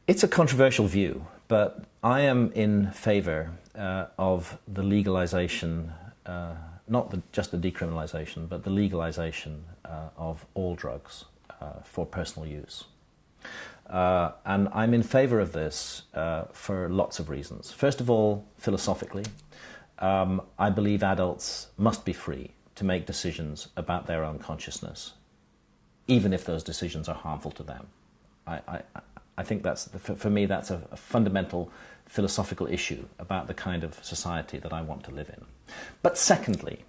It's a controversial view, but I am in favour of the legalisation, just the decriminalisation, but the legalisation of all drugs for personal use. And I'm in favour of this for lots of reasons. First of all, philosophically, I believe adults must be free to make decisions about their own consciousness, even if those decisions are harmful to them. I think that's, for me, that's a fundamental philosophical issue about the kind of society that I want to live in. But secondly,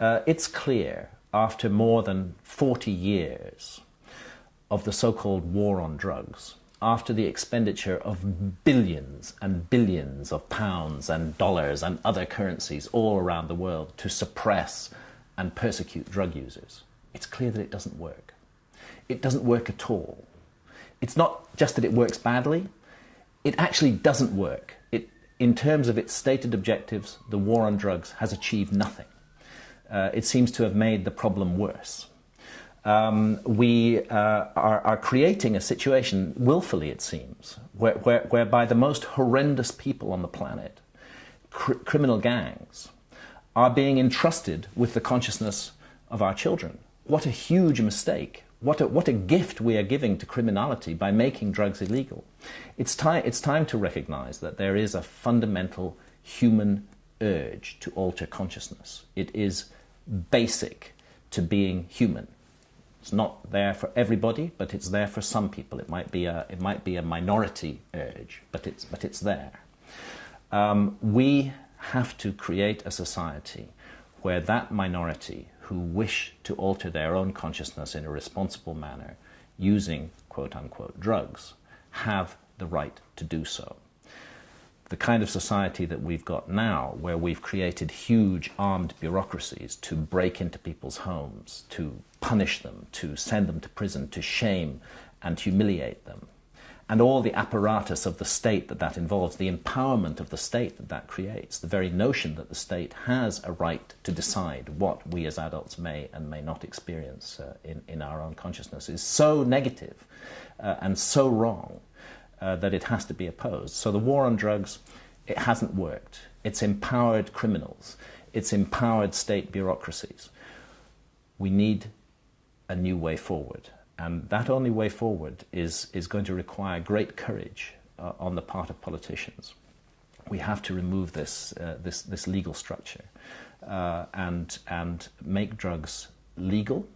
it's clear after more than 40 years of the so-called war on drugs, after the expenditure of billions and billions of pounds and dollars and other currencies all around the world to suppress and persecute drug users, it's clear that it doesn't work. It doesn't work at all. It's not just that it works badly, it actually doesn't work. In terms of its stated objectives, the war on drugs has achieved nothing. It seems to have made the problem worse. We are creating a situation, willfully it seems, whereby the most horrendous people on the planet, criminal gangs, are being entrusted with the consciousness of our children. What a huge mistake. What a gift we are giving to criminality by making drugs illegal. It's time to recognize that there is a fundamental human urge to alter consciousness. It is basic to being human. It's not there for everybody, but it's there for some people. It might be a minority urge, but it's there. We have to create a society where that minority who wish to alter their own consciousness in a responsible manner using quote-unquote drugs have the right to do so. The kind of society that we've got now, where we've created huge armed bureaucracies to break into people's homes, to punish them, to send them to prison, to shame and humiliate them, and all the apparatus of the state that involves, the empowerment of the state that creates, the very notion that the state has a right to decide what we as adults may and may not experience in our own consciousness, is so negative and so wrong that it has to be opposed. So the war on drugs, it hasn't worked. It's empowered criminals. It's empowered state bureaucracies. We need a new way forward. And that only way forward is going to require great courage on the part of politicians. We have to remove this legal structure and make drugs legal,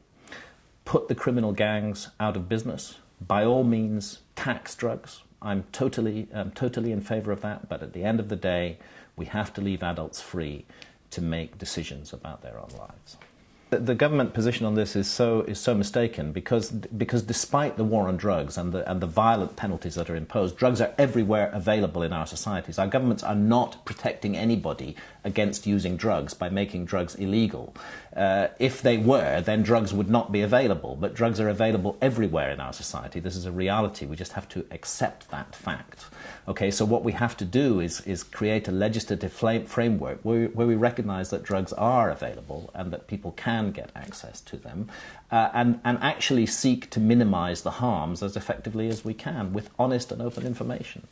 put the criminal gangs out of business, by all means tax drugs. I'm totally in favor of that, but at the end of the day, we have to leave adults free to make decisions about their own lives. The government position on this is so mistaken because despite the war on drugs and the violent penalties that are imposed, drugs are everywhere available in our societies. Our governments are not protecting anybody against using drugs by making drugs illegal. If they were, then drugs would not be available, but drugs are available everywhere in our society. This is a reality. We just have to accept that fact. Okay, so what we have to do is create a legislative framework where we recognize that drugs are available and that people can get access to them, and actually seek to minimize the harms as effectively as we can with honest and open information.